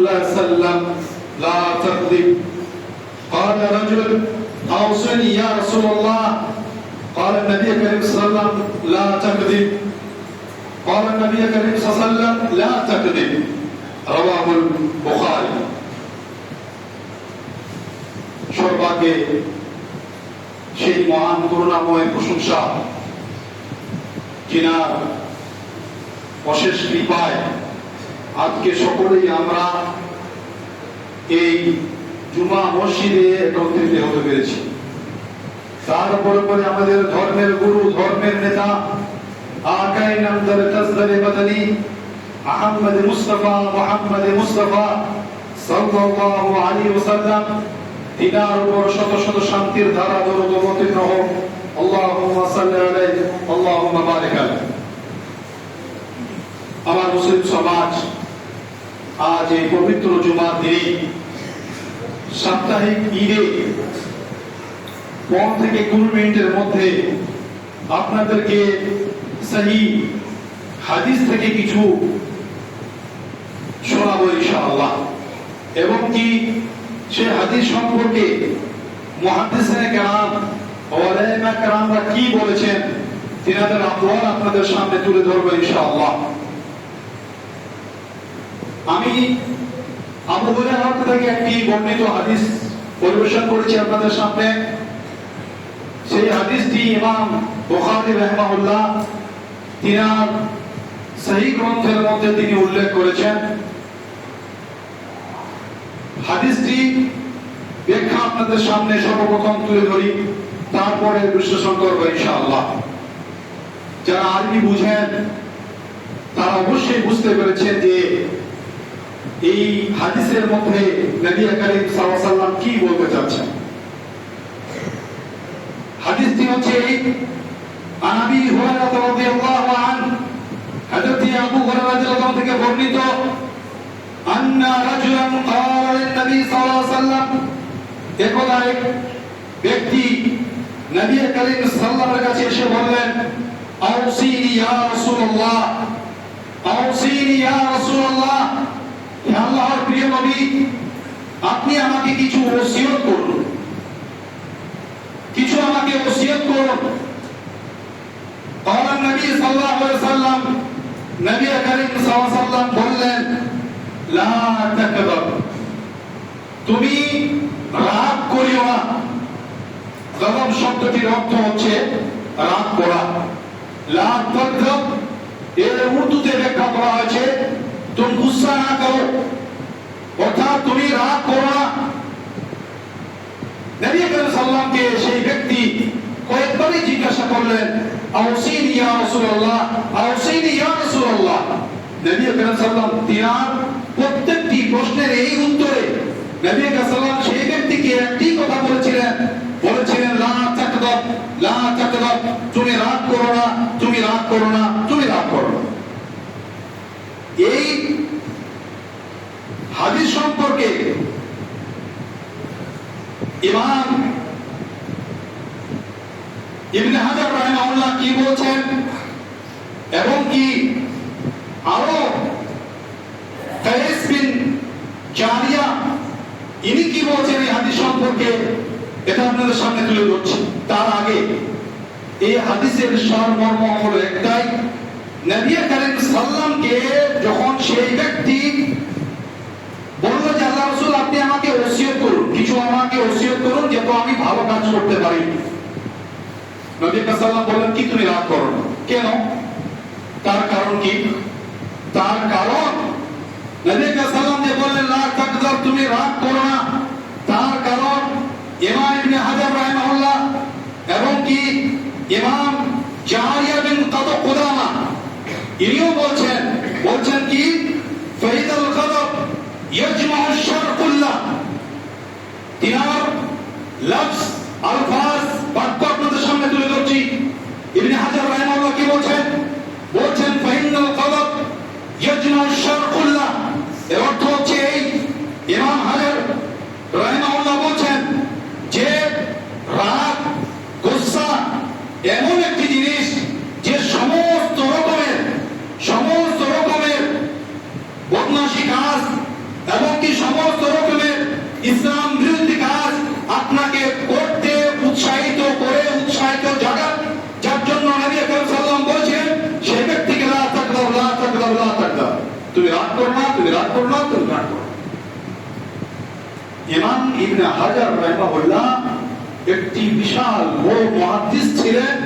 الله صلى الله عليه وسلم لا تكذب. قال رجل أوصني يا رسول الله. قال النبي الكريم صلى الله عليه وسلم لا تكذب. قال النبي الكريم صلى الله عليه وسلم لا تكذب. رواه البخاري. সর্বাগে সেই মহান করুণাময় প্রশংসা যিনার অশেষ কৃপায় আজকে সকলেই আমরা এই জুমা মসজিদে একত্রিত হতে পেরেছি। তার উপরে আমাদের ধর্মের গুরু, ধর্মের নেতা আকায়ে নামদার তাজদারে বাদানি আহমদ মুস্তাফা মুহাম্মদ মুস্তাফা সাল্লাল্লাহু আলাইহি ওয়াসাল্লাম, তিনার উপর শত শত শান্তির ধারা দরুদ অবতীর্ণ হোক। আল্লাহুম্মা সাল্লি আলাইহি আল্লাহুম্মা বারিক আলাইহি। আমার মুসলিম সমাজ, আজ এই পবিত্র জুমার দিনে সাপ্তাহিক ঈদে 5 থেকে 20 মিনিটের মধ্যে আপনাদেরকে সহিহ হাদিস থেকে কিছু শোনাবো ইনশাআল্লাহ, এবং কি সেই হাদিস সম্পর্কে মুহাদ্দিসিনে কেরাম, ওলামা কেরামরা কি বলেছেন, তিনাদের আকওয়াল আপনাদের সামনে তুলে ধরবো ইনশাআল্লাহ। আমি আবু হুরায়রা থেকে একটি বর্ণিত হাদিস পরিবেশন করেছি আপনাদের সামনে। সেই হাদিসটি ইমাম বুখারী রাহিমাহুল্লাহ তিনার সহিহ গ্রন্থের মধ্যে তিনি উল্লেখ করেছেন। হাদিসটি ব্যাখ্যা আপনাদের সামনে সর্বপ্রথম তুলে ধরি, তারপরে বিশ্লেষণ করব ইনশাআল্লাহ। যারা আরবি বুঝেন তারা অবশ্যই বুঝতে পেরেছেন যে এই হাদিসের মধ্যে নবী করিম সাল্লাল্লাহু আলাইহি ওয়াসাল্লাম কি বলতে চাচ্ছেন। হাদিসটি হচ্ছে আবি হুরায়রা রাদিয়াল্লাহু আনহু, হযরত আবু হুরায়রা রাদিয়াল্লাহু আনহু থেকে বর্ণিত, আন্না রাজুলান ক্বালা লিন-নবী সাল্লাল্লাহু আলাইহি ওয়াসাল্লাম, একদা এক ব্যক্তি নবী করিম সাল্লাল্লাহু আলাইহি ওয়াসাল্লামের কাছে এসে বললেন, আউসিনি ইয়া রাসূলুল্লাহ, আউসিনি ইয়া রাসূলুল্লাহ, হে আল্লাহর প্রিয় নবী, আপনি আমাকে কিছু ওসিয়ত করুন, কিছু আমাকে ওসিয়ত করুন। قال النبي صلى الله عليه وسلم, নবী করিম সাল্লাল্লাহু আলাইহি ওয়াসাল্লাম বললেন, লা তাকযাব, তুমি রাগ করিও না। গজব শব্দটির অর্থ হচ্ছে রাগ করা। লা তাকযাব এর উর্দুতে ব্যাখ্যা করা হয়েছে তুমি গুসা না করো, অর্থাৎ তুমি রাগ করো না। নবী করিম সাল্লাল্লাহু আলাইহি ওয়াসাল্লামকে সেই ব্যক্তি কয়েকবারই জিজ্ঞাসা করলেন, আউসিনি ইয়া রাসূলুল্লাহ, আউসিনি ইয়া রাসূলুল্লাহ। নবী করিম সাল্লাল্লাহু আলাইহি ওয়াসাল্লাম তিনার প্রত্যেকটি প্রশ্নের এই উত্তরে নবী করিম সাল্লাল্লাহু আলাইহি ওয়াসাল্লাম সেই ব্যক্তিকে একটি কথা বলেছিলেন, লা তাকযাব, লা তাকযাব, তুমি রাগ করো না, তুমি রাগ করো না, তুমি রাগ করো না। এই হাদিস সম্পর্কে ইমাম ইবনে হাজার রাহিমাহুল্লাহ কি বলছেন, এবং কি আরো কায়েস বিন জারিয়া ইনি কি বলছেন এই হাদিস সম্পর্কে, এটা আপনাদের সামনে তুলে ধরছি। তার আগে এই হাদিসের সারমর্ম হলো একটাই, নবী করিম সাল্লামকে যখন সেই ব্যক্তি বলল যে আল্লাহ রাসূল আপনি আমাকে ওসিয়ত করুন, কিছু আমাকে ওসিয়ত করুন যাতে আমি ভালো কাজ করতে পারি, নবী সাল্লাল্লাহু বললেন কি তুমি রাগ করো না। কেন? তার কারণ কি? তার কারণ নবী সাল্লাল্লাহু যে বললেন লা তাকযাব, তুমি রাগ করো না, তার কারণ ইমাম ইবনে হাজার রাহিমাহুল্লাহ এবং কি ইমাম জারিয়া বিন কুদামা ইনিও বলছেন কি ফাইদাল গযব ইয়াজমাউ আশ-শার কুল্লাহ। তিনার লফজ আলফাজ বাক্য আপনাদের সামনে তুলে ধরছি। ইবনে হাজার রাহিমাহুল্লাহ কি বলছেন ফাইনাল গযব ইয়াজমাউ আশ-শার কুল্লাহ, এর অর্থ হচ্ছে এই ইমাম হাজার রাহিমাহুল্লাহ বলছেন যে রাগ, গুসা এমন একটি জিনিস যে সমস্ত রকমের বদমাশি কাজ এবং করো না, তুমি রাগ করো। ইমাম ইবনে হাজার রাহিমাহুল্লাহ একটি বিশাল বড় মুহাদ্দিস ছিলেন।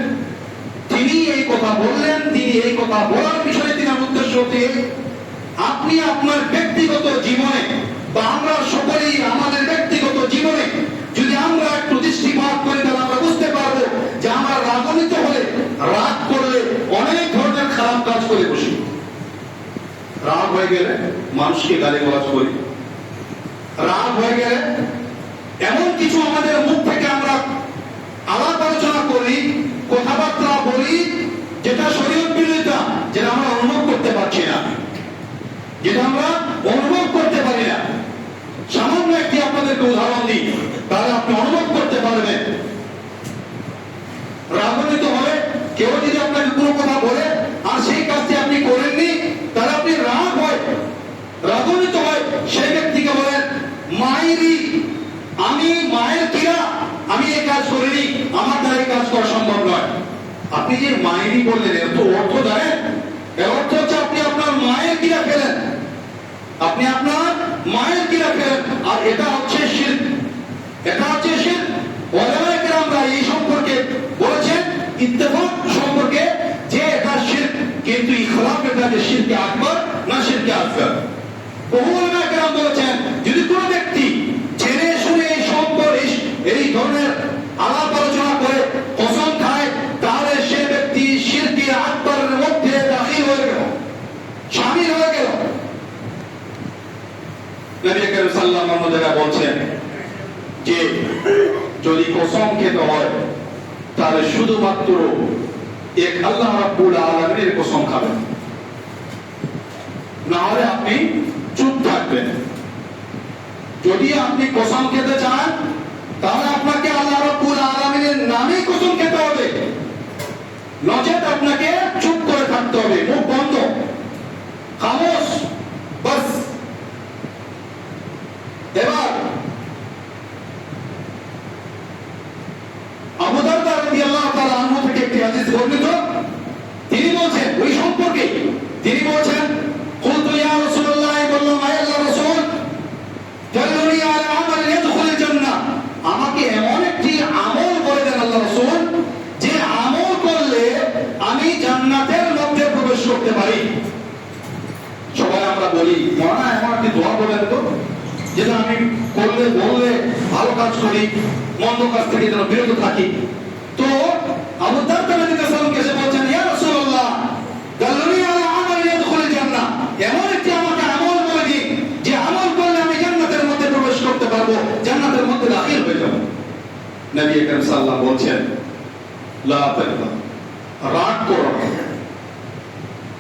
তিনি এই কথা বললেন, তিনি এই কথা বলার বিষয়ে তিনি উদ্দেশ্য হতে আপনি আপনার ব্যক্তিগত জীবনে বা আমরা সকলেই আমাদের ব্যক্তিগত জীবনে যদি আমরা একটু দৃষ্টিপাত করি তাহলে আমরা বুঝতে পারবো যে আমরা রাগান্বিত হলে, রাগ করলে অনেক ধরনের খারাপ কাজ করে বসি। রাগ হয়ে গেলে মানুষকে গালিগালাজ করি, রাগ হয়ে গেলে এমন কিছু আমাদের মুখ থেকে আমরা আলাপ আলোচনা করি, কথাবার্তা বলি যেটা শরীয়ত বিরোধিতা, যেটা আমরা অনুভব করতে পারছি না, যেটা আমরা অনুভব করতে পারি না। সামান্য একটি আপনাদেরকে উদাহরণ দিই, তাহলে আপনি অনুভব করতে পারবেন। রাগান্বিত হলে কেউ যদি আপনাকে কোনো কথা বলে আর সেই কাজটি আপনি করেননি, তাহলে আপনি রাগান্বিত হয় সেই ব্যক্তিকে বলেন, মায়েরই আমি মায়ের কিরা, আমি এই কাজ করিনি, আমার দ্বারা এই কাজ করা সম্ভব নয়। আপনি যে মায়েরই বললেন এর তো অর্থ জানেন? এর অর্থ হচ্ছে আপনি আপনার মায়ের কিরা ফেলেন, আপনি আপনার মায়ের কিরা ফেলেন, আর এটা হচ্ছে শিরক। এটা হচ্ছে শিরক। ওলামায়ে কেরামরা এই সম্পর্কে বলেছেন, ইত্তেফাক সম্পর্কে, যে এটা শিরক, কিন্তু ইখলাফ এটা যে শিরকে আকবার না শিরকে আসগর। বহু ওলামায়ে কেরাম বলেছেন যদি কোনো ব্যক্তি জেনে শুনে এই সম্পর্কে এই ধরনের আলাপ আলোচনা করে কসম খায়, তাহলে সে ব্যক্তি শিরকে আকবরের মধ্যে দাখিল হয়ে গেল, শামিল হয়ে গেল। নবী করিম সাল্লাল্লাহু আলাইহি ওয়াসাল্লাম বলছেন যে যদি কসম খেতে হয় তাহলে শুধুমাত্র এক আল্লাহ রাব্বুল আলামিনের কসম খাবেন, না হলে আপনি চুপ থাকবেন। যদি আপনি কসম খেতে চান তাহলে আপনাকে আল্লাহ রাব্বুল আলামিনের নামে কসম খেতে হবে, নচেত আপনাকে চুপ করে থাকতে হবে, মুখ বন্ধ, খামোশ, বাস। এবার আবু দারদা রাদিয়াল্লাহু তাআলা আনহু থেকে একটি হাদিস বর্ণিত, তিনি বলছেন ওই সম্পর্কে, তিনি বলছেন কুলতু ইয়া রাসূলুল্লাহ, বললাম হে আল্লাহর রাসূল, দাল্লুনি আলা আমাল ইয়াদখুলুল জান্নাহ, আমাকে এমন একটি আমল বলে দেন আল্লাহর রাসূল যে আমল করলে আমি জান্নাতের মধ্যে প্রবেশ করতে পারি। সবাই আমরা বলি মা এমন একটি দোয়া বলেন তো যেটা আমি করলে বললে ভালো কাজ করি, মন্দ কাজ থেকে যেন বিরত থাকি। তো আবু দারদা রাদিয়াল্লাহু তাআলা এসে বলছেন, ইয়া রাসূলুল্লাহ দাল্লুনি আলা আমাল ইয়াদখুলুল জান্নাহ, এমন একটি আমাকে আমল বলে দিন যে আমল করলে আমি জান্নাতের মধ্যে প্রবেশ করতে পারবো, জান্নাতের মধ্যে দাখিল হয়ে যাব। নবী করিম সাল্লাল্লাহু আলাইহি বলছেন, লা তাগদাব, রাগ করো না,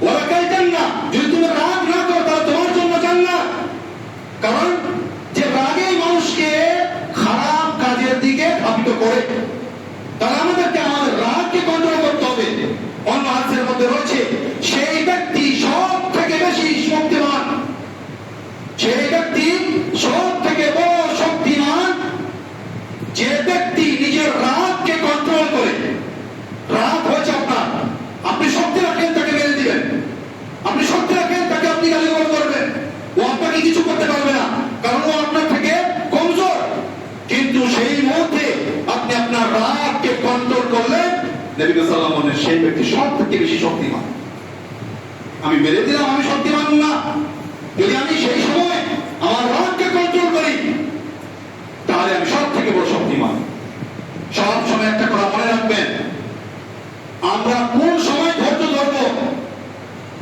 ওয়ালাকাল জান্নাহ, যদি তুমি রাগ না করো তাহলে তোমার জন্য জান্নাত। কারণ যে রাগেই মানুষকে খারাপ কাজের দিকে ধাবিত করে, তাহলে আমাদেরকে আমাদের রাগকে কন্ট্রোল করতে হবে। অন্য হাদিসের মধ্যে রয়েছে সেই ব্যক্তি সব থেকে বেশি শক্তিমান, সেই ব্যক্তি সব থেকে বড় শক্তিমান যে ব্যক্তি নিজের রাগকে কন্ট্রোল করে। রাগ হয়েছে আপনার, আপনি শক্তি রাখেন তাকে মেরে দিবেন, আপনি শক্তি রাখেন তাকে আপনি গালিগালাজ করবেন, ও আপনাকে কিছু করতে পারবে না, কারণ ও আপনার থেকে কমজোর। কিন্তু সেই মুহূর্তে আপনি আপনার রাগকে কন্ট্রোল করলেন, নবী সাল্লাল্লাহু আলাইহি ওয়াসাল্লাম সেই ব্যক্তি সব থেকে বেশি শক্তিমান। আমি মেরে দিলাম, আমি শক্তিমান না, যদি আমি সেই সময় আমার রাগকে কন্ট্রোল করি তাহলে আমি সব থেকে বড় শক্তিমান। সব সময় একটা কথা মনে রাখবেন, আমরা কোন সময় ধৈর্য ধরবো।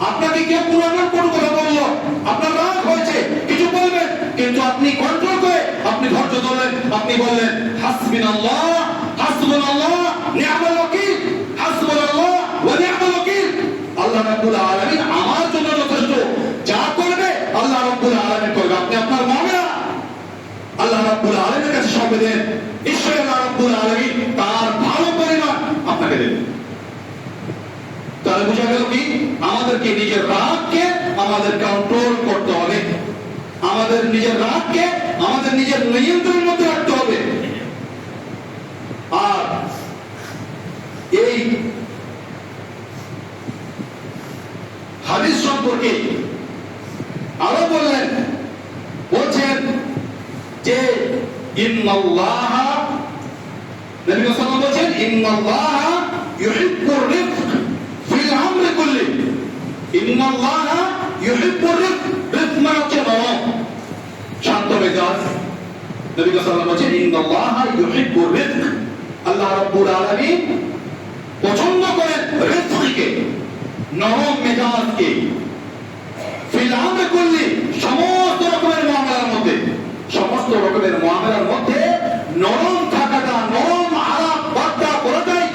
আপনাকে কেউ পুরানোর কোন কথা বললো, আপনার রাগ হয়েছে, কিছু বলবেন, কিন্তু আপনি কন্ট্রোল করে আপনি ধৈর্য ধরলেন, আপনি বললেন হাসবিনাল্লাহ হাসবুনাল্লাহ নি'মাল ওয়াকিল, হাসবুনাল্লাহ ওয়া নি'মাল ওয়াকিল, আল্লাহ রাব্বুল আলামিন আমার জন্য যথেষ্ট, যা করবে আল্লাহ রাব্বুল আলামিন করবে। আপনি আপনার মামলা আল্লাহ রাব্বুল আলামিনের কাছে সঁপে দেন, ঈশ্বর আল্লাহ রাব্বুল আলামিন তার ভালো পরিমাণ আপনাকে দেবেন। তাহলে বোঝা গেল কি, আমাদেরকে নিজের রাগকে আমাদের কন্ট্রোল করতে হবে, আমাদের নিজের রাগকে আমাদের নিজের নিয়ন্ত্রণের মধ্যে রাখতে হবে। আর এই হাদিস সম্পর্কে আরো বললেন যে ইন্নাল্লাহা, নবী সাল্লাল্লাহু আলাইহি ওয়াসাল্লাম বলেন ইন্নাল্লাহা ইউহিব্বুর রিফক ফিল আমরি কুল্লি। ইন্নাল্লাহা ইউহিব্বুর রিফক, রিফক মানে হচ্ছে নরম শান্ত মেজাজ। নবী সাল্লাল্লাহু আলাইহি ওয়াসাল্লাম বলেন ইন্নাল্লাহা ইউহিব্বুর রিফক, আল্লাহ রাব্বুল আলামিন পছন্দ করেন রিফককে, নরম মেজাজকে। ফিল আমরি কুল্লি, সমস্ত রকমের মুআমালার মধ্যে, সমস্ত রকমের মুআমালার মধ্যে নরম থাকাটা, নরম আলাপ বার্তা করাটাই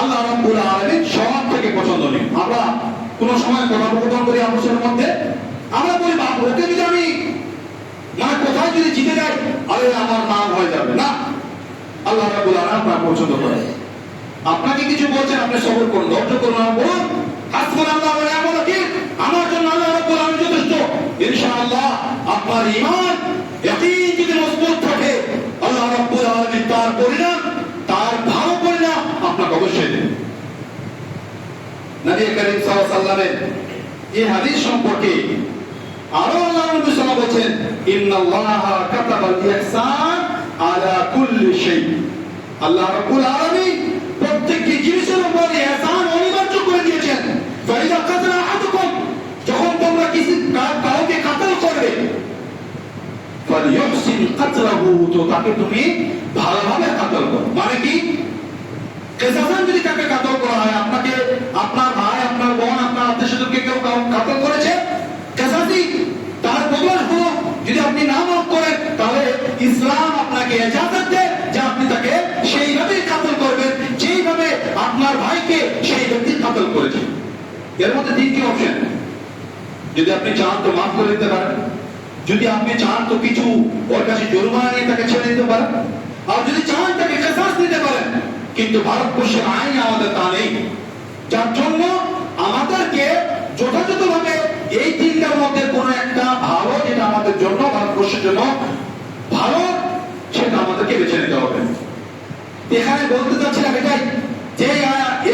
আল্লাহ রাব্বুল আলামিন সব থেকে পছন্দনীয়। আমরা কোন সময় কথোপকথন করি আমাদের মধ্যে, আমরা বলি বাপ ওকে যদি আমি মানে কোথায় যদি জিতে যাই, আরে আমার নাম হয়ে যাবে না। আল্লাহ রাব্বুল আলামিন আপনার পছন্দ করে। আপনাকে কিছু বলছেন, আপনি সবর করুন, ধৈর্য করুন, বলুন হাসবুনাল্লাহু ওয়া নি'মাল ওয়াকিল, আমার জন্য আল্লাহ রাব্বুল আলামিন যথেষ্ট। ইনশাআল্লাহ আপনার ঈমান ইয়াকিন যদি মজবুত থাকে, আল্লাহ রাব্বুল আলামিন তার পরিণাম, তার ভালো পরিণাম আপনাকে অবশ্যই দেবেন। নবী করিম সাল্লাল্লাহু আলাইহি ওয়াসাল্লামের এই হাদিস সম্পর্কে আরো আল্লাহ নবী সাল্লাল্লাহু আলাইহি ওয়াসাল্লাম বলেন ইন্নাল্লাহা কাতাবাল ইহসান আলা কুল্লি শাই। আল্লাহ রাব্বুল আলামিন প্রত্যেকটি জিনিসের উপর ইহসান অনিবার্য করে দিয়েছেন। ফাইদা কাতালা আহাদুকুম, যখন তোমরা কাউকে কাতল করবে, ফালিয়ুহসিন কাতলাহু, তো তাকে তুমি ভালোভাবে কাতল করো। মানে কি, কিসাসান যদি কাউকে কাতল করা হয়, আপনাকে আপনার ভাই, আপনার বোন, আপনার আত্মীয়স্বজনকে কেউ কাতল করেছে, কিসাসি তার বদলা হলো যদি আপনি না মাফ করেন, তাহলে ইসলাম আপনাকে ইজাজত দেয় যে আপনি তাকে সেইভাবে কাতল করবেন যেইভাবে আপনার ভাইকে সেই ব্যক্তি কাতল করেছে। এর মধ্যে তিনটি অপশন, যদি আপনি চান তো মাফ করে দিতে পারেন, যদি আপনি চান তো কিছু ওর কাছে জরিমানা নিয়ে তাকে ছেড়ে দিতে পারেন, আর যদি চান তাকে কিসাস দিতে পারেন। কিন্তু ভারতবর্ষের আইন আমাদের তা নেই, যার জন্য আমাদেরকে যথাযথভাবে এই তিনটার মধ্যে কোন একটা ভালো, যেটা আমাদের জন্য, ভারতবর্ষের জন্য ভালো, সেটা আমাদেরকে বেছে নিতে হবে। এখানে বলতে চাচ্ছিলাম এটাই, যে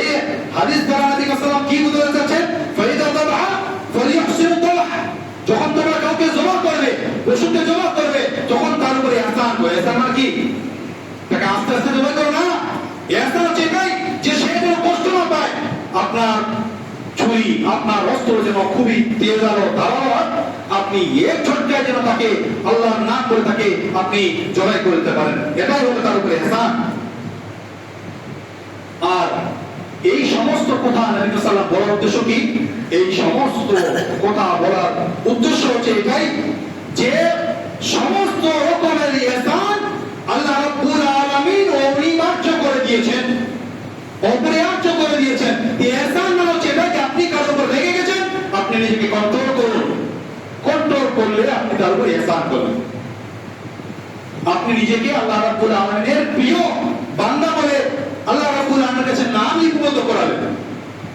এই হাদিস দ্বারা নবী সাল্লাল্লাহু আলাইহি ওয়াসাল্লাম কি বুঝাতে চাচ্ছেন, ফাইদা যাবহা ফালিয়ুহসিনু যাবহ, যখন তোমরা কাউকে জবাহ করবে, পশুকে জবাহ করবে, তখন তার উপরে ইহসান করো। ইহসান মানে কি, তাকে আস্তে আস্তে জবাহ করো না। ইহসান হচ্ছে এটাই যে সে যেন কষ্ট না পায়, আপনার ছুরি, আপনার অস্ত্র যেন খুবই তেজালো ধারালো হয়, আপনি এক ঝটকায় যেন তাকে আল্লাহর নাম করে তাকে আপনি জবাই করে দিতে পারেন, এটাই হলো তার উপরে ইহসান। আর এই সমস্ত কথা নবী সাল্লাল্লাহু আলাইহি ওয়াসাল্লাম বলার উদ্দেশ্য কি, এই সমস্ত কথা বলার উদ্দেশ্য হচ্ছে এটাই যে সমস্ত রকমের ইহসান আল্লাহ রাব্বুল আলামিন অনিবার্য করে দিয়েছেন, অপরিহার্য করে দিয়েছেন। ইহসান মানে হচ্ছে এটা যে আপনি কারোর উপর রেগে গেছেন, আপনি নিজেকে কন্ট্রোল করুন, কন্ট্রোল করলে আপনি তার উপর ইহসান করবেন। আপনি নিজেকে আল্লাহ রাব্বুল আলামিনের প্রিয় বান্দা বলে আল্লাহ রাব্বুল আলামিনের কাছে নাম লিপিবদ্ধ করাবেন।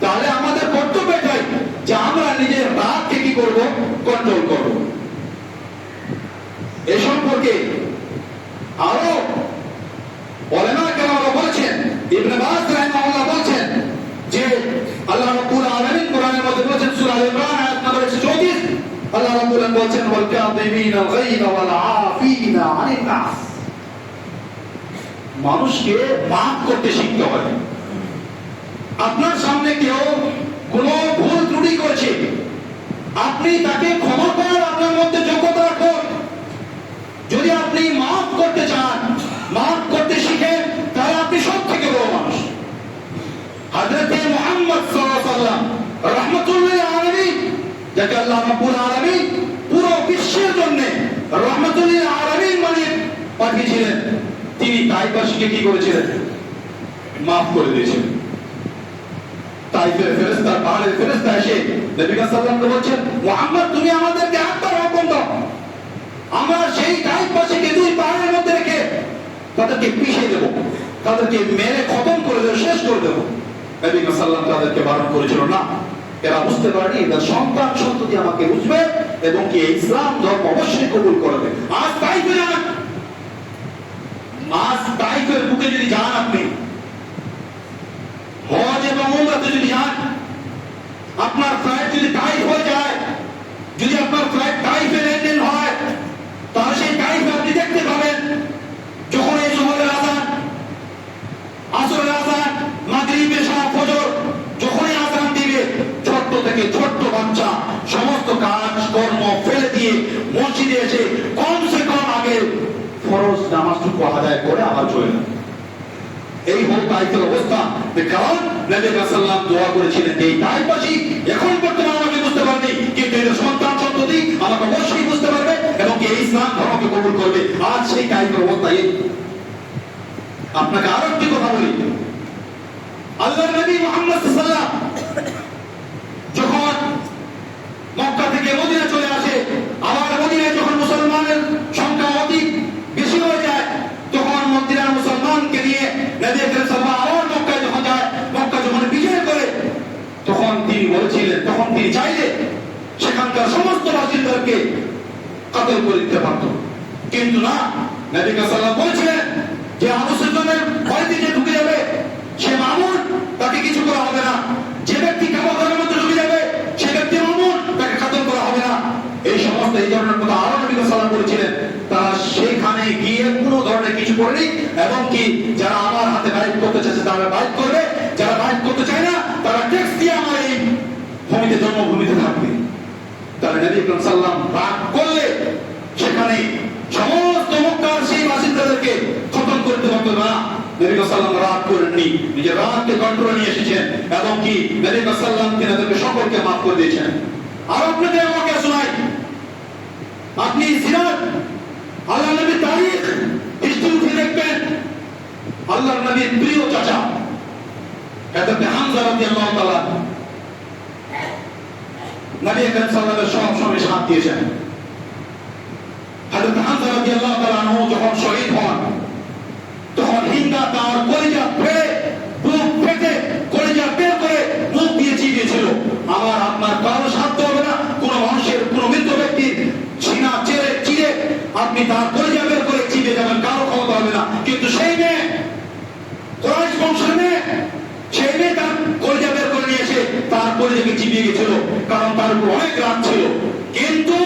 তাহলে আমাদের কর্তব্য এটাই যে আমরা নিজের রাগকে কি করব, কন্ট্রোল করব। এই সম্পর্কে আরো উলামা কেরাম বলেছেন, ইবনে বাজ রাহিমাহুল্লাহ বলেছেন যে আল্লাহ রাব্বুল আলামিন কোরআনের মধ্যে বলেছেন, সূরা আল ইমরান আয়াত নম্বর 134, আল্লাহ রাব্বুল আলামিন বলেছেন ওয়াল কাযিমিনা আল গায়যা ওয়াল আফিনা আনিন নাস। মানুষকে মাফ করতে শিখতে হবে। আপনার সামনে কেউ কোনো ভুল ত্রুটি করেছে, আপনি তাকে ক্ষমা করার আপনার মধ্যে যোগ্যতা রাখুন। যদি আপনি মাফ করতে চান, মাফ করতে শিখেন, তাহলে আপনি সব থেকে বড় মানুষ। হযরত মুহাম্মদ সাল্লাল্লাহু আলাইহি ওয়াসাল্লাম রাহমাতুল লিল আলামিন, যাকে আল্লাহ রাব্বুল আলামিন পুরো বিশ্বের জন্য রাহমাতুল লিল আলামিন মানে পাঠিয়েছিলেন, তিনি তাইফবাসীকে কি করেছিলেন, মাফ করে দিয়েছিলেন। তাইফের ফেরেশতা, পাহাড়ের ফেরেশতা এসে নবী সাল্লাল্লাহু আলাইহি ওয়াসাল্লামকে বলছেন, মুহাম্মদ তুমি আমাদেরকে একবার হুকুম দাও, আমরা সেই তাইফবাসীকে দুই পাহাড়ের মধ্যে রেখে তাদেরকে পিষে দেব, তাদেরকে মেরে খতম করে দেব, শেষ করে দেব। নবী সাল্লাল্লাহু আলাইহি ওয়াসাল্লাম তাদেরকে বারণ করেছিল না। এরা বুঝতে পারেনি এদের সন্তান সন্ততি আমাকে বুঝবে এবং কি ইসলাম ধর্ম অবশ্যই কবুল করবে। আজ তাইফে যান, আজ তাইফের বুকে যদি যান, আপনি হজ এবং উমরাতে যদি যান, আপনার ফ্লাইট যদি তাইফ হয়ে যায়, যদি আপনার ফ্লাইট তাইফে লেনদেন হয়, তাহলে সেই তাইফে আপনি দেখতে পাবেন এসে কমসে কম আগে ফরজ নামাজটুকু আদায় করে আবার চলে যান। এই হোক তাইফের অবস্থা। কারণ নবী সাল্লাল্লাহু দোয়া করেছিলেন এই তাইফবাসী এখন বর্তমানে আমাকে বুঝতে পারেনি, কিন্তু এর সন্তান সন্ততি আমাকে অবশ্যই বুঝতে পারবে এবং এই ইসলাম ধর্মকে কবুল করবে। আজ সেই তাইফের অবস্থা এই। আপনাকে আরো একটি কথা বলি, আল্লাহর নবী মুহাম্মদ সাল্লাল্লাহু আলাইহি ওয়াসাল্লাম যখন মক্কা থেকে মদিনা চলে আসে, আবার মদিনায় যখন মুসলমানের সংখ্যা অধিক বেশি হয়ে যায়, তখন মদিনার মুসলমানকে নিয়ে নবী আকরাম সাল্লাল্লাহু আলাইহি ওয়াসাল্লাম মক্কায় যখন যায়, মক্কা যখন বিজয় করে, তখন তিনি বলেছিলেন, তখন তিনি চাইলে সেখানকার সমস্ত বাসিন্দাকে কতল করে দিতে পারত, কিন্তু না, নবী সাল্লাল্লাহু আলাইহি ওয়াসাল্লাম বলেছিলেন যে আবু সুফিয়ানের বাড়িতে যে ঢুকে যাবে সে মামুন, তাকে কিছু করা হবে না। যে ব্যক্তি কাবাগরের মধ্যে ঢুকে যাবে সে ব্যক্তি মামুন, তাকে কতল করা হবে না। এই সমস্ত এই ধরনের কথা আরো নবী সাল্লাল্লাহু আলাইহি ওয়াসাল্লাম বলেছিলেন। তারা সেখানে গিয়ে কোনো ধরনের কিছু করেনি, এবং কি যারা আমার হাতে বাইট করতে চাইছে তারা বাইট করবে, যারা বাইট করতে চায় না তারা ট্যাক্স দিয়ে আমার এই ভূমিতে জন্মভূমিতে থাকবে। তারা নবী সাল্লাল্লাহু আলাইহি ওয়াসাল্লাম রাগ করলে সেখানে সমস্ত মক্কার সেই বাসিন্দাদেরকে খতম করতে পারতো না। নবী সাল্লাল্লাহু আলাইহি ওয়াসাল্লাম রাগ করেননি, নিজের রাগকে কন্ট্রোলে নিয়ে এসেছেন, এবং কি নবী সাল্লাল্লাহু আলাইহি ওয়াসাল্লাম তাদেরকে সকলকে মাফ করে দিয়েছেন। আর আপনাদের আমাকে শোনাই, আপনি সিরাত আল্লাহর নবীর তারিখ হিস্ট্রি উঠে দেখবেন, আল্লাহর নবীর প্রিয় চাচা হযরত হামজা রাদিয়াল্লাহু তাআলা নবী আকরাম সাল্লাল্লাহু আলাইহি ওয়াসাল্লামের সব সময় সাথ দিয়েছেন। হযরত হামজা রাদিয়াল্লাহু তাআলা যখন শহীদ হন, তখন হিন্দা তার কলিজা ফেটে বুক ফেটে কলিজা বের করে মুখ দিয়ে চিবিয়েছিল। আমার আপনার কারো সাধ্য হবে না কোন মানুষের, কোন মৃত ব্যক্তির সিনা চিরে আপনি তার কলিজা বের করে চিবিয়ে যাবেন, কারো ক্ষমতা হবে না। কিন্তু সেই মেয়ে, কুরাইশ বংশের মেয়ে, সেই মেয়ে তার কলিজা বের করে নিয়ে এসে তার কলিজাকে চিবিয়ে গেছিল, কারণ তার উপর অনেক রাগ ছিল। কিন্তু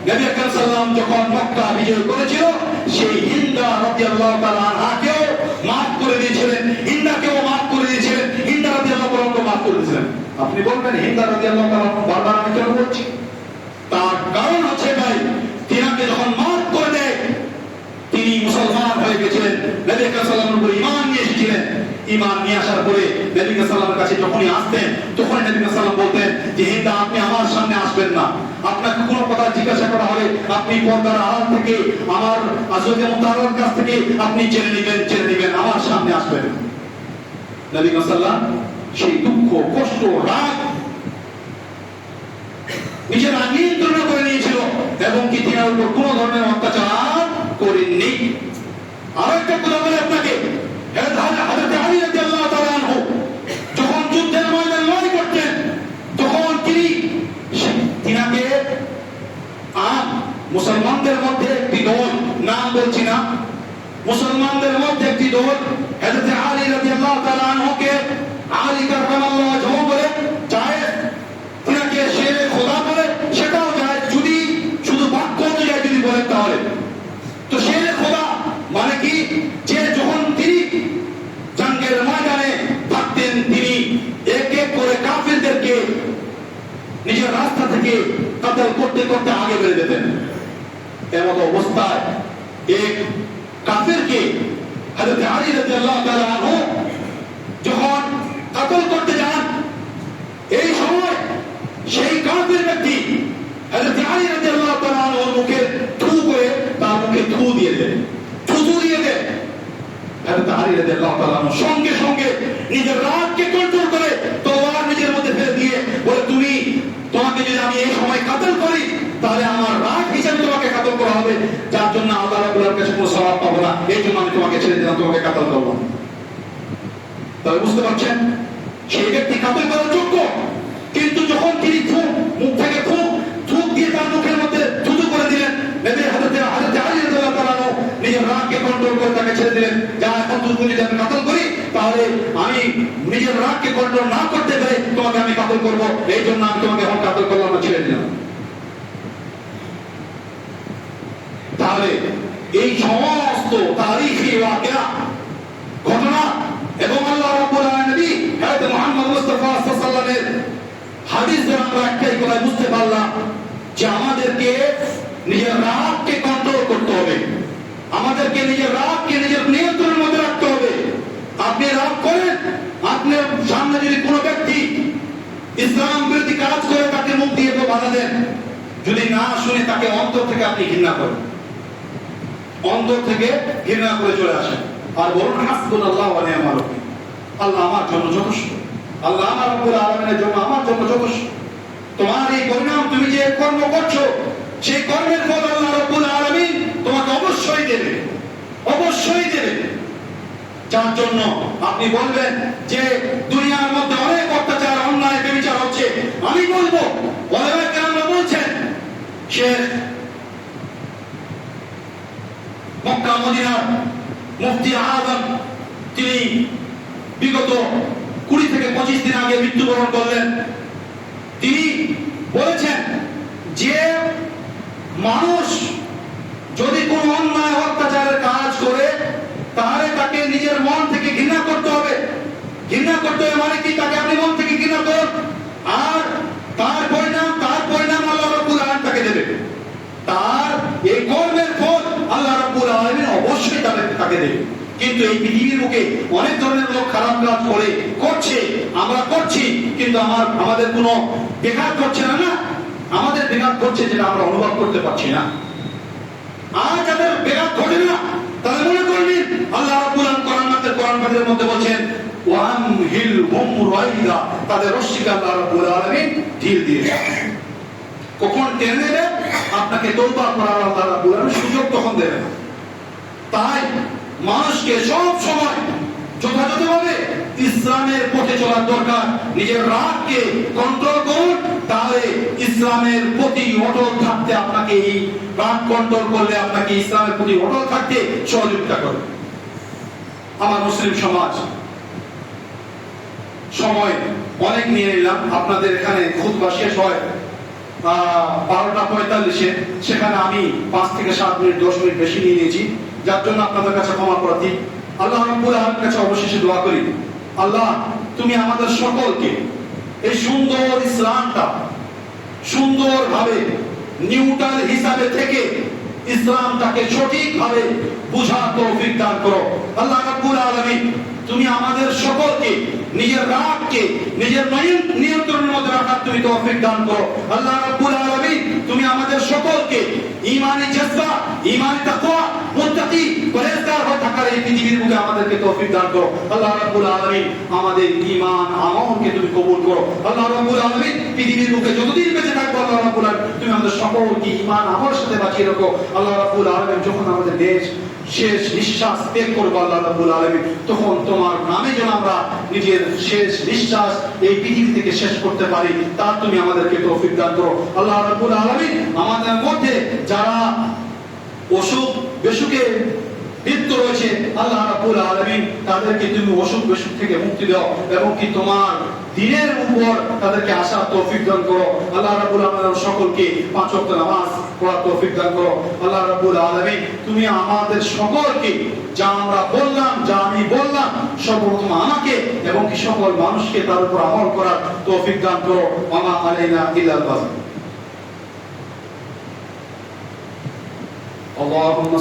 নবী আকরাম সাল্লাল্লাহু আলাইহি ওয়াসাল্লাম যখন মক্কা বিজয় করেছিল, সেই হিন্দা রাদিয়াল্লাহু তাআলা আনহাকেও মাফ করে দিয়েছিলেন, হিন্দাকেও মাফ করে দিয়েছিলেন, হিন্দা রাদিয়াল্লাহু তাআলাকে মাফ করে দিয়েছিলেন। আপনি বলবেন হিন্দা রাদিয়াল্লাহু তাআলা বারবার আমি কেন বলছি? তার কারণ হচ্ছে ভাই, তিনাকে যখন মাফ করে দেয় তিনি মুসলমান হয়ে গেছিলেন, নবী আকরাম সাল্লাল্লাহু আলাইহি ওয়াসাল্লামের উপর ঈমান নিয়ে এসেছিলেন। ঈমান নিয়ে আসার পরে নবী সাল্লাল্লাহু আলাইহি ওয়াসাল্লামের কাছে যখনই আসতেন, তখন নবী সাল্লাল্লাহু আলাইহি ওয়াসাল্লাম বলতেন যে হিন্দা আপনি আমার সামনে আসবেন না, আপনাকে কোনো কথা জিজ্ঞাসা করা হলে আপনি পর্দার আড়াল থেকে আমার আজওয়াজে মুতাহহারার কাছ থেকে আপনি জেনে নেবেন, আমার সামনে আসবেন। নবী সাল্লাল্লাহু আলাইহি ওয়াসাল্লাম সেই দুঃখ, কষ্ট, রাগ নিজের নিয়ন্ত্রণ করে নিয়েছিল, এবং কি তিনার উপর কোনো ধরনের অত্যাচার করেননি। আরো একটা কথা বলে আপনাকে, হযরত আলী রাদিয়াল্লাহু তাআলা আনহু যখন যুদ্ধের ময়দানে লড়াই করতেন, তখন তিনাকে মুসলমানদের মধ্যে একটি দল, নাম বলছি না, মুসলমানদের মধ্যে একটি দল হযরত আলী রাদিয়াল্লাহু তাআলা আনহুকে আলী কাররামাল্লাহু ওয়াজহু বলে চায়, তিনাকে শেরে খোদা বলে, সেটাও যায় যদি শুধু বাক্য অনুযায়ী যদি বলেন তাহলে। তো শেরে খোদা মানে কি, যে যখন তিনি জঙ্গের ময়দানে থাকতেন, তিনি এক এক করে কাফিরদেরকে নিজের রাস্তা থেকে কতল করতে করতে আগে বেড়ে যেতেন। এমন অবস্থায় এক কাফিরকে হযরত আলী রাদিয়াল্লাহু তাআলা আনহু যখন কতল করতে যান, এই সময় সেই কাফির ব্যক্তি হযরত আলী রাদিয়াল্লাহু তাআলা আনহুর মুখে থু করে তার মুখে থু দিয়ে দেন। হযরত আলী রাদিয়াল্লাহু তাআলা আনহু সঙ্গে সঙ্গে নিজের রাগকে কন্ট্রোল করে তলোয়ার নিজের মধ্যে ফেলে দিয়ে বলে, তোমাকে যদি আমি এই সময় কাতল করি তাহলে আমার রাগ হিসেবে তোমাকে কাতল করা হবে, যার জন্য আল্লাহ রাব্বুল কাছে কোনো সওয়াব পাবো না, এই জন্য আমি তোমাকে ছেড়ে দিলাম, তোমাকে কাতল করবো। তবে বুঝতে পারছেন সেই ব্যক্তি কাতল করার যোগ্য, কিন্তু যখন তিনি মুখ থেকে থুক দিয়ে তার মুখের মধ্যে থুতু করে দিলেন, হযরত আলী রাদিয়াল্লাহু তাআলা নিজের রাগকে কন্ট্রোল করে তাকে ছেড়ে দিলেন, যা এখন তুই যদি আমি কাতল করি তাহলে আমি নিজের রাগকে কন্ট্রোল না করতে পেরে তোমাকে আমি কাতল করবো, এই জন্য আমি তোমাকে এখন কাতল করলাম না, ছেড়ে দিলাম। তাহলে এই সমস্ত তারিখী ওয়াকিয়া ঘটনা এবং আল্লাহ রাব্বুল আলামিন হযরত মুহাম্মদ মুস্তাফা সাল্লাল্লাহু আলাইহি ওয়াসাল্লামের হাদিস দ্বারা আমরা একটাই কথা বুঝতে পারলাম যে আমাদেরকে নিজের রাগকে কন্ট্রোল করতে হবে, আমাদেরকে নিজের রাগকে নিজের নিয়ন্ত্রণের মধ্যে রাখতে হবে। আপনি রাগ করেন, আপনার সামনে যদি কোনো ব্যক্তি ইসলাম বিরোধী কাজ করে তাকে মুখ দিয়ে বাধা দেন, যদি না শুনে তাকে অন্তর থেকে আপনি ঘৃণা করেন, অন্তর থেকে ঘৃণা করে চলে আসেন আর বলুন হাসবুনাল্লাহু ওয়া নি'মাল ওয়াকিল, আল্লাহ আমার জন্য যথেষ্ট, আল্লাহ আমার রব্বুল আলামিনের জন্য আমার জন্য যথেষ্ট। তোমার এই পরিণাম, তুমি যে কর্ম করছো সেই কর্মের ফল আল্লাহ রব্বুল আলামিন তোমাকে অবশ্যই দেবে, অবশ্যই দেবে। যার জন্য আপনি বলবেন যে দুনিয়ার মধ্যে অনেক অত্যাচার, অন্যায়, ব্যভিচার হচ্ছে, আমি বলবো ওলামায়ে কেরামরা বলছেন শেখ মক্কা মদিনার মুফতি আযম, তিনি বিগত 20 থেকে 25 দিন আগে মৃত্যুবরণ করলেন। তিনি বলেছেন যে মানুষ যদি কোনো অন্যায় অত্যাচারের কাজ করে তাহলে তাকে নিজের মন থেকে ঘৃণা করতে হবে। ঘৃণা করতে হবে মানে কি? তাকে আপনি মন থেকে ঘৃণা করুন আর তার পরিণাম আল্লাহ রাব্বুল আলামিন তাকে দেবে। তার এই কর্মের ফল আল্লাহ রাব্বুল আলামিন অবশ্যই তাকে দেবে। কিন্তু এই পৃথিবীর বুকে অনেক ধরনের লোক খারাপ কাজ করছে, আমরা করছি, কিন্তু আমাদের কোনো ব্যাঘাত করছে না, আমাদের ব্যাঘাত করছে যেটা আমরা অনুভব করতে পারছি না। আর যাদের ব্যাঘাত ঘটে না তাহলে মনে করবেন আল্লাহ রাব্বুল আলামিন কোরআন পাকের মধ্যে বলেছেন ওয়ামহিলহুম রাইদা, তাদের রশ্মিকে আল্লাহ রাব্বুল আলামিন ঢিল দিয়েছেন। কখন টেনে দেবে? আপনাকে তওবা করার আল্লাহ রাব্বুল আলামিন সুযোগ তখন দেবেন। তাই মানুষকে সব সময় যথাযথভাবে ইসলামের পথে চলার দরকার। নিজের রাগকে কন্ট্রোল করুন, তাহলে ইসলামের প্রতি অটল থাকতে, আপনাকে এই রাগ কন্ট্রোল করলে আপনাকে ইসলামের প্রতি অটল থাকতে সহযোগিতা করবে। আমার মুসলিম সমাজ, সময় অনেক নিয়ে নিলাম, আপনাদের এখানে খুতবা শেষ হয় 12:45, সেখানে আমি 5 থেকে 7 মিনিট 10 মিনিট বেশি নিয়ে নিয়েছি, যার জন্য আপনাদের কাছে ক্ষমা প্রার্থী। আল্লাহ রাব্বুল আলামিনের কাছে অবশেষে দোয়া করি, আল্লাহ তুমি আমাদের সকলকে এই সুন্দর ইসলামটা সুন্দরভাবে নিউট্রাল হিসাবে থেকে ইসলামটাকে সঠিকভাবে বুঝার তৌফিক দান করো। আল্লাহ রাব্বুল আলামিন তুমি আমাদের সকলকে নিজের রাগকে নিজের নিয়ন্ত্রণের মধ্যে রাখার তুমি তৌফিক দান করো। আল্লাহ রাব্বুল আলামিন তুমি আমাদের সকলকে ঈমানি জজবা, ঈমানি তাকওয়া, মুত্তাকি, পরহেজগার হয়ে থাকার এই পৃথিবীর বুকে আমাদেরকে তৌফিক দান করো। আল্লাহ রাব্বুল আলামিন আমাদের ঈমান আমলকে তুমি কবুল করো। আল্লাহ রাব্বুল আলামিন পৃথিবীর বুকে যতদিন বেঁচে থাকবো আল্লাহ রাব্বুল আলামিন তুমি আমাদের সকলকে ঈমান আমলের সাথে বাঁচিয়ে রাখো। আল্লাহ রাব্বুল আলামিন যখন আমাদের দেশ শেষ নিঃশ্বাস ত্যাগ করবো আল্লাহ রাব্বুল আলামিন, তখন তোমার নামে যেন আমরা নিজের শেষ নিঃশ্বাস এই পৃথিবী থেকে শেষ করতে পারি, তার তুমি আমাদেরকে তৌফিক দান করো। আল্লাহ রাব্বুল আলামিন আমাদের মধ্যে যারা অসুখ বেসুখে লিপ্ত রয়েছে আল্লাহ রাব্বুল আলামিন তাদেরকে তুমি অসুখ বেসুখ থেকে মুক্তি দাও এবং কি তোমার দ্বীনের উপর তাদেরকে আসার তৌফিক দান করো। আল্লাহ রাব্বুল আলামিন সকলকে 5 ওয়াক্ত নামাজ পড়ার তৌফিক দান করো। আল্লাহ রাব্বুল আলামিন তুমি আমাদের সকলকে যা আমরা বললাম, যা আমি বললাম, সর্বপ্রথম আমাকে এবং কি সকল মানুষকে তার উপর আমল করার তৌফিক দান করো। ওয়া আলাইনা ইল্লাল বালাগ। আল্লাহুম্মা